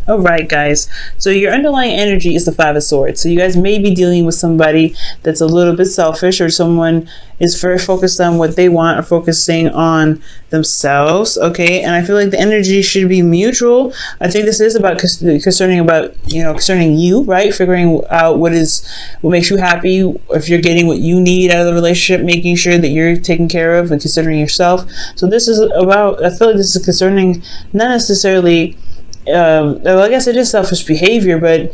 All right, guys. So your underlying energy is the Five of Swords. So you guys may be dealing with somebody that's a little bit selfish, or someone is very focused on what they want or focusing on themselves. Okay, and I feel like the energy should be mutual. I think this is about concerning you, right? Figuring out what makes you happy. If you're getting what you need out of the relationship, making sure that you're taken care of and considering yourself. So this is about. I feel like this is concerning not necessarily. Well, I guess it is selfish behavior, but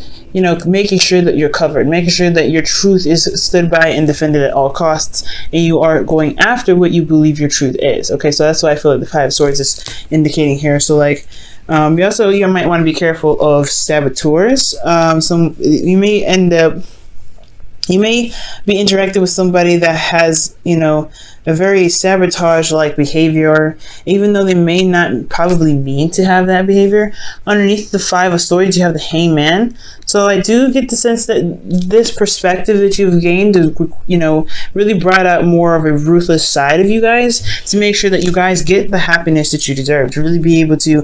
making sure that you're covered, making sure that your truth is stood by and defended at all costs, and you are going after what you believe your truth is. Okay, so that's why I feel like the Five of Swords is indicating here. So like, you might want to be careful of saboteurs. You may be interacting with somebody that has, a very sabotage-like behavior, even though they may not probably mean to have that behavior. Underneath the Five of Swords, you have the Hangman. So I do get the sense that this perspective that you've gained, really brought out more of a ruthless side of you guys to make sure that you guys get the happiness that you deserve, to really be able to,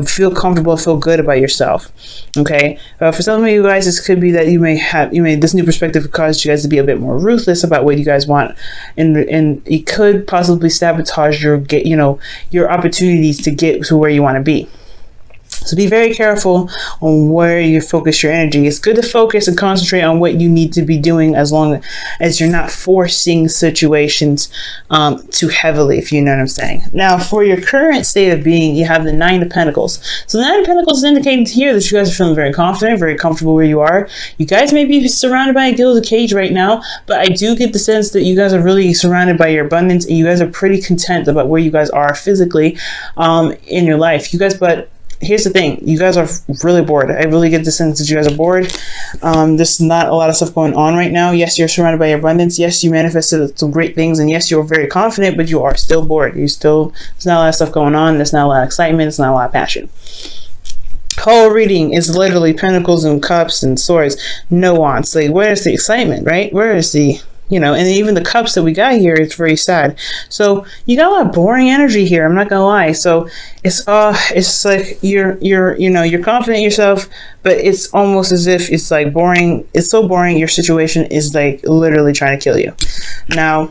feel comfortable, feel good about yourself. Okay. For some of you guys, this could be that this new perspective caused you guys to be a bit more ruthless about what you guys want, and it could possibly sabotage your opportunities to get to where you want to be. So be very careful on where you focus your energy. It's good to focus and concentrate on what you need to be doing, as long as you're not forcing situations too heavily, if you know what I'm saying. Now, for your current state of being, you have the Nine of Pentacles. So the Nine of Pentacles is indicating here that you guys are feeling very confident, very comfortable where you are. You guys may be surrounded by a gilded cage right now, but I do get the sense that you guys are really surrounded by your abundance, and you guys are pretty content about where you guys are physically in your life. But here's the thing, you guys are really bored. I really get the sense that you guys are bored. There's not a lot of stuff going on right now. Yes, you're surrounded by your abundance. Yes, you manifested some great things, and yes, you're very confident, but you are still bored. There's not a lot of stuff going on. There's not a lot of excitement. There's not a lot of passion. Whole reading is literally Pentacles and Cups and Swords. No wants. Like, where's the excitement, right? Where is the and even the Cups that we got here, it's very sad. So you got a lot of boring energy here, I'm not gonna lie. So it's like you're confident in yourself, but it's almost as if it's like boring. It's so boring, your situation is like literally trying to kill you. Now,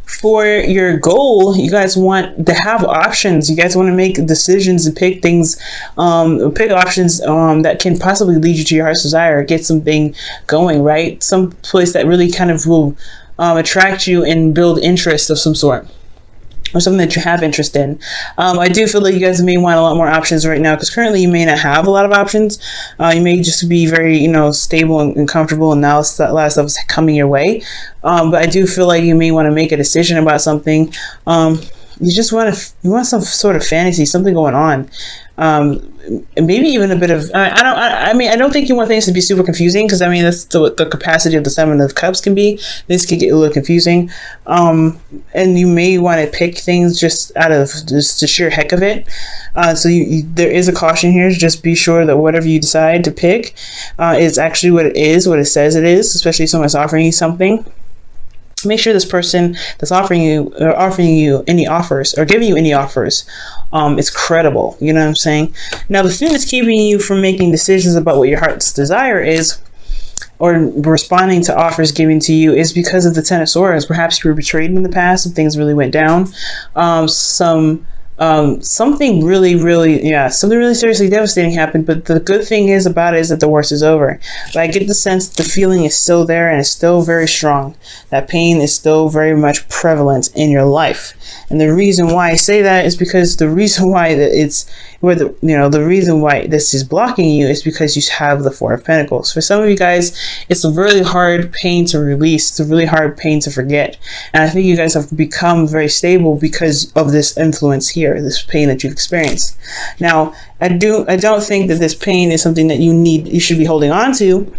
for your goal, you guys want to have options. You guys want to make decisions and pick things, pick options that can possibly lead you to your heart's desire, get something going, right? Some place that really kind of will attract you and build interest of some sort, or something that you have interest in. I do feel like you guys may want a lot more options right now, because currently you may not have a lot of options. You may just be very, stable and comfortable, and now a lot of stuff is coming your way. But I do feel like you may want to make a decision about something. You want some sort of fantasy, something going on. Maybe even a bit of, I don't think you want things to be super confusing, because that's the capacity of the Seven of Cups can be. This could get a little confusing. And you may want to pick things just out of just the sheer heck of it. So there is a caution here. Just be sure that whatever you decide to pick is actually what it is, what it says it is, especially if someone's offering you something. Make sure this person that's offering you any offers, or giving you any offers, is credible. You know what I'm saying? Now, the thing that's keeping you from making decisions about what your heart's desire is, or responding to offers given to you, is because of the Ten of Swords. Perhaps you were betrayed in the past, and things really went down. Something really seriously devastating happened, but the good thing is that the worst is over. But I get the sense that the feeling is still there, and it's still very strong. That pain is still very much prevalent in your life. And the reason why I say that is because the reason why the reason why this is blocking you is because you have the Four of Pentacles. For some of you guys, it's a really hard pain to release. It's a really hard pain to forget. And I think you guys have become very stable because of this influence here, this pain that you've experienced. Now, I don't think that this pain is something that you should be holding on to.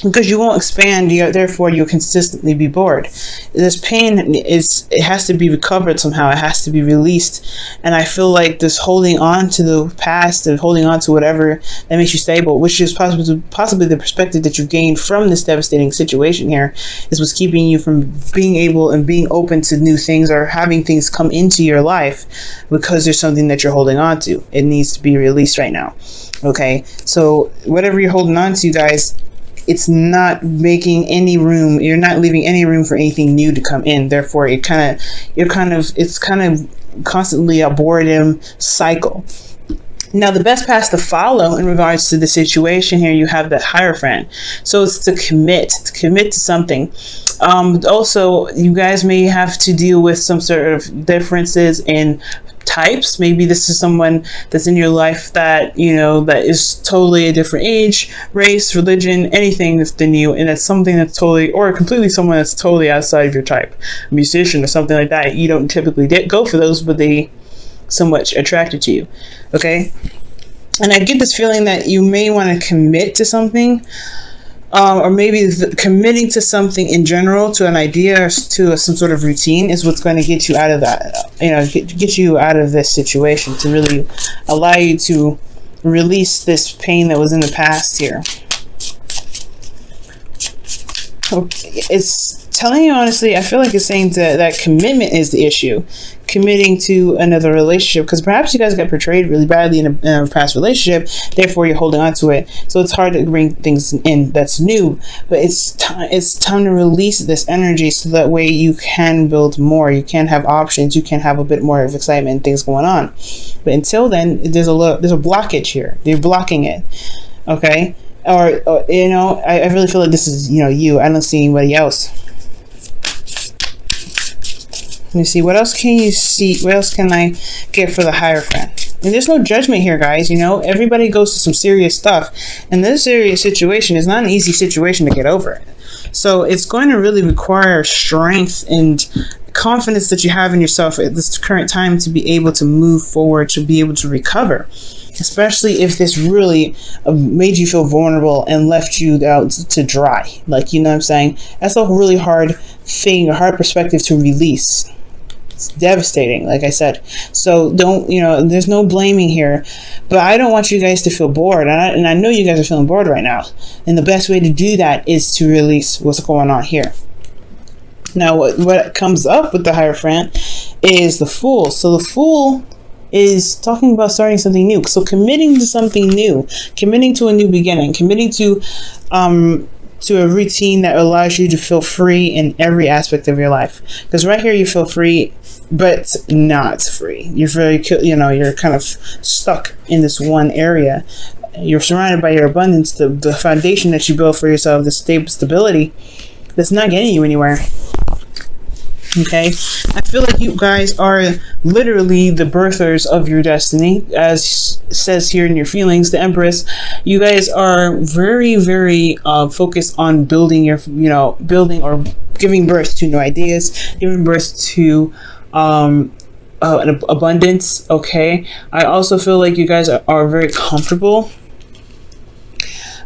because you won't expand, therefore you'll consistently be bored. This pain it has to be recovered somehow. It has to be released. And I feel like this holding on to the past and holding on to whatever that makes you stable, which is possibly the perspective that you gained from this devastating situation here, is what's keeping you from being able and being open to new things or having things come into your life, because there's something that you're holding on to. It needs to be released right now. Okay, so whatever you're holding on to, guys, it's not making any room. You're not leaving any room for anything new to come in. Therefore, it's kind of constantly a boredom cycle. Now, the best path to follow in regards to the situation here, you have the Hierophant. So it's to commit to something. Also, you guys may have to deal with some sort of differences in types. Maybe this is someone that's in your life that, you know, that is totally a different age, race, religion, anything than you, and it's something that's totally or completely someone that's totally outside of your type, a musician or something like that. You don't typically go for those, but they somewhat attracted to you. Okay, and I get this feeling that you may want to commit to something, or maybe committing to something in general, to an idea or to some sort of routine, is what's going to get you out of that, you know, get you out of this situation, to really allow you to release this pain that was in the past here. It's telling you honestly, I feel like it's saying that commitment is the issue. Committing to another relationship, because perhaps you guys got portrayed really badly in a past relationship, therefore you're holding on to it. So it's hard to bring things in that's new, but it's time to release this energy, so that way you can build more, you can have options, you can have a bit more of excitement and things going on. But until then, there's a blockage here. They're blocking it. Okay, or you know, I really feel like this is, you know, you. I don't see anybody else. Let me see, what else can you see? What else can I get for the Hierophant? And there's no judgment here, guys. You know, everybody goes through some serious stuff. And this serious situation is not an easy situation to get over. So it's going to really require strength and confidence that you have in yourself at this current time to be able to move forward, to be able to recover. Especially if this really made you feel vulnerable and left you out to dry. Like, you know what I'm saying? That's a really hard thing, a hard perspective to release. It's devastating, like I said. So don't, you know, there's no blaming here. But I don't want you guys to feel bored. And I know you guys are feeling bored right now. And the best way to do that is to release what's going on here. Now, what comes up with the Hierophant is the Fool. So the Fool is talking about starting something new. So committing to something new, committing to a new beginning, committing to a routine that allows you to feel free in every aspect of your life. Because right here you feel free, but not free. You're very, you know, you're kind of stuck in this one area. You're surrounded by your abundance, the foundation that you built for yourself, the stability that's not getting you anywhere. Okay, I feel like you guys are literally the birthers of your destiny, as it says here in your feelings, the Empress. You guys are very, very focused on building your, you know, building or giving birth to new ideas, giving birth to an abundance. Okay, I also feel like you guys are very comfortable.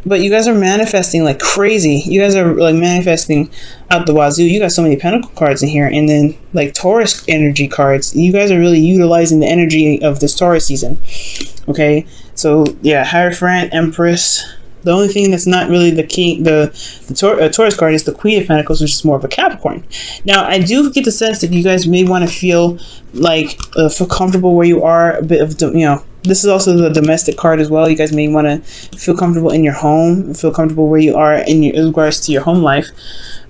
But you guys are manifesting like crazy. You guys are like manifesting out the wazoo. You got so many Pentacle cards in here. And then like Taurus energy cards. You guys are really utilizing the energy of this Taurus season. Okay. So yeah, Hierophant, Empress. The only thing that's not really the king, the Taurus card is the Queen of Pentacles, which is more of a Capricorn. Now, I do get the sense that you guys may want to feel like, feel comfortable where you are. A bit of, you know, this is also the domestic card as well. You guys may want to feel comfortable in your home, feel comfortable where you are in regards to your home life.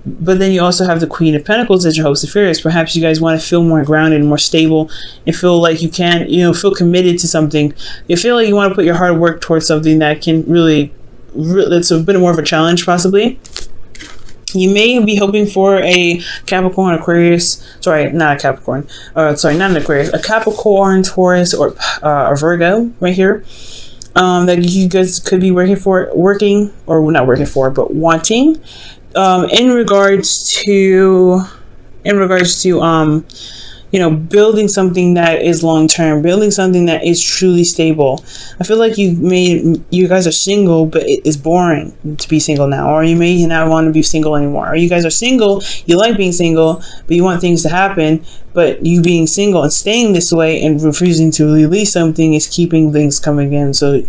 But then you also have the Queen of Pentacles as your host of fairies. Perhaps you guys want to feel more grounded and more stable and feel like you can, you know, feel committed to something. You feel like you want to put your hard work towards something that can really, it's a bit more of a challenge possibly. You may be hoping for a Capricorn, Aquarius, sorry, not a Capricorn, sorry, not an Aquarius, a Capricorn, Taurus, or a Virgo right here, that you guys could be wanting, in regards to you know, building something that is long term, building something that is truly stable. I feel like you guys are single, but it is boring to be single now, or you may not want to be single anymore, or you guys are single, you like being single, but you want things to happen, but you being single and staying this way and refusing to release something is keeping things coming in. So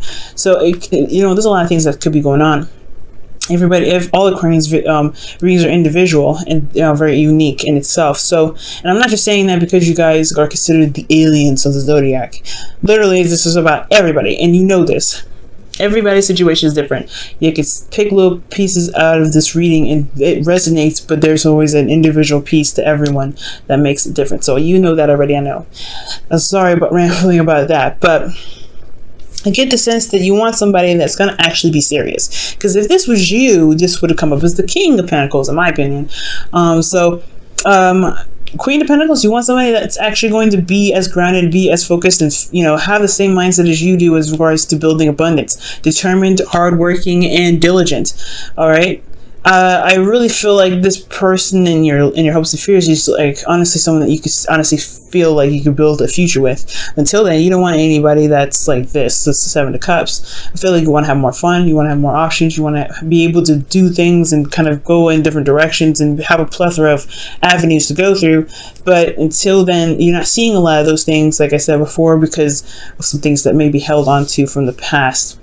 it, you know, there's a lot of things that could be going on. Everybody, if all Aquarians readings are individual and very unique in itself. So, and I'm not just saying that because you guys are considered the aliens of the zodiac. Literally, this is about everybody, and you know this. Everybody's situation is different. You can pick little pieces out of this reading and it resonates, but there's always an individual piece to everyone that makes it different. So you know that already, I know. I'm sorry about rambling about that, but I get the sense that you want somebody that's going to actually be serious. Because if this was you, this would have come up as the King of Pentacles, in my opinion. Queen of Pentacles, you want somebody that's actually going to be as grounded, be as focused, and, you know, have the same mindset as you do as regards to building abundance. Determined, hardworking, and diligent. All right. I really feel like this person in your hopes and fears is like honestly someone that you could honestly feel like you could build a future with. Until then, you don't want anybody that's like this. This is the Seven of Cups. I feel like you want to have more fun. You want to have more options. You want to be able to do things and kind of go in different directions and have a plethora of avenues to go through. But until then, you're not seeing a lot of those things, like I said before, because of some things that may be held on to from the past.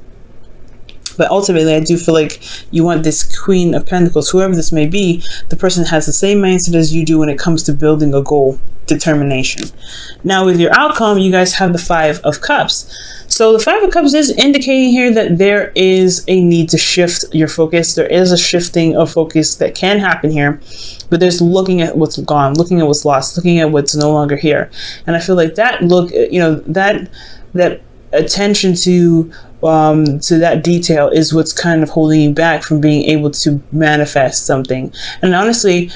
But ultimately, I do feel like you want this Queen of Pentacles, whoever this may be, the person has the same mindset as you do when it comes to building a goal, determination. Now, with your outcome, you guys have the Five of Cups. So the Five of Cups is indicating here that there is a need to shift your focus. There is a shifting of focus that can happen here, but there's looking at what's gone, looking at what's lost, looking at what's no longer here. And I feel like that look, you know, that attention to that detail is what's kind of holding you back from being able to manifest something. And honestly,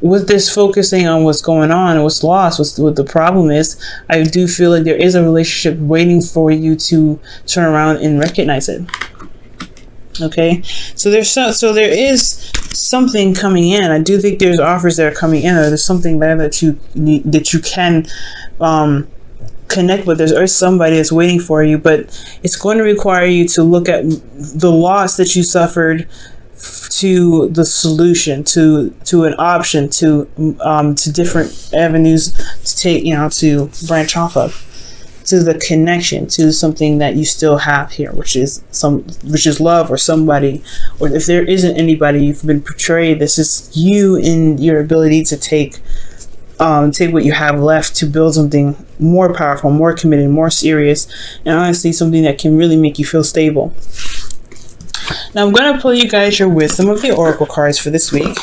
with this focusing on what's going on and what's lost, what the problem is, I do feel like there is a relationship waiting for you to turn around and recognize it. Okay, so there is something coming in. I do think there's offers that are coming in, or there's something there that you can connect with. There's somebody that's waiting for you, but it's going to require you to look at the loss that you suffered to the solution, to an option, to different avenues to take, you know, to branch off of, to the connection, to something that you still have here, which is love, or somebody, or if there isn't anybody, you've been portrayed. This is you in your ability to take what you have left to build something more powerful, more committed, more serious, and honestly something that can really make you feel stable. Now I'm going to pull you guys your wisdom of the oracle cards for this week.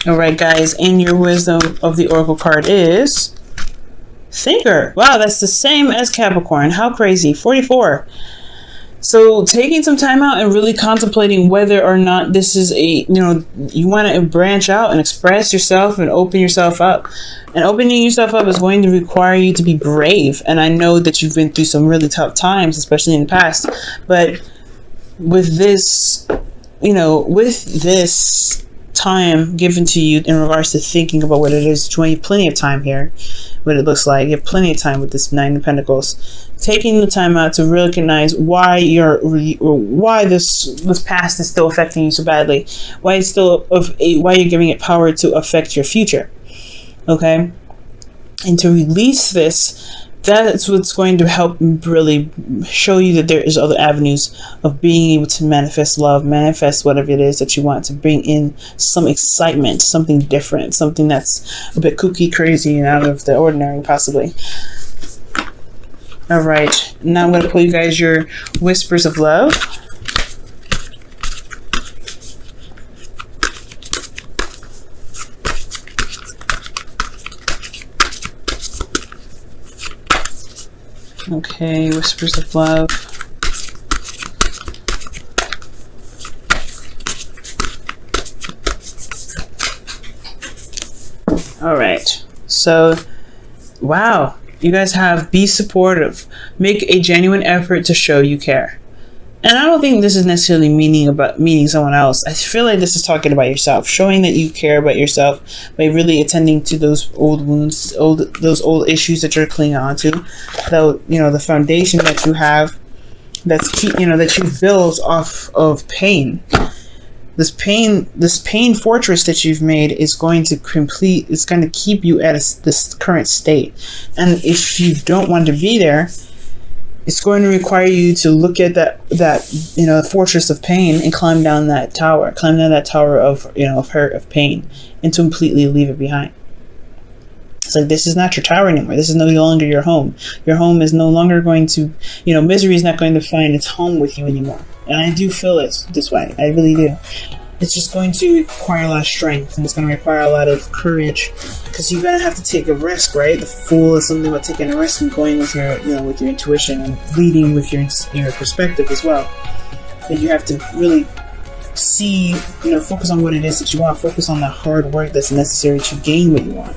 Alright guys, and your wisdom of the oracle card is Thinker. Wow, that's the same as Capricorn. How crazy. 44. So taking some time out and really contemplating whether or not this is you want to branch out and express yourself and open yourself up. And opening yourself up is going to require you to be brave. And I know that you've been through some really tough times, especially in the past. But with this, with this time given to you in regards to thinking about what it is, you have plenty of time here, what it looks like. You have plenty of time with this Nine of Pentacles. Taking the time out to recognize why this past is still affecting you so badly, why you're giving it power to affect your future, okay? And to release this, that's what's going to help really show you that there is other avenues of being able to manifest love, manifest whatever it is that you want, to bring in some excitement, something different, something that's a bit kooky, crazy, and out of the ordinary, possibly. All right, now I'm going to pull you guys your whispers of love. Okay, whispers of love. All right. So, wow. You guys have be supportive. Make a genuine effort to show you care. And I don't think this is necessarily meaning someone else. I feel like this is talking about yourself, showing that you care about yourself by really attending to those old wounds, those old issues that you're clinging on to. The foundation that you have, that you built off of pain. This pain fortress that you've made is going to keep you at this current state. And if you don't want to be there, it's going to require you to look at that fortress of pain and climb down that tower of hurt, of pain, and to completely leave it behind. It's like, this is not your tower anymore. This is no longer your home. Your home is no longer going to, misery is not going to find its home with you anymore. And I do feel it this way. I really do. It's just going to require a lot of strength, and it's going to require a lot of courage, because you're going to have to take a risk, right? The Fool is something about taking a risk and going with your, with your intuition and leading with your perspective as well. But you have to really see, focus on what it is that you want. Focus on the hard work that's necessary to gain what you want.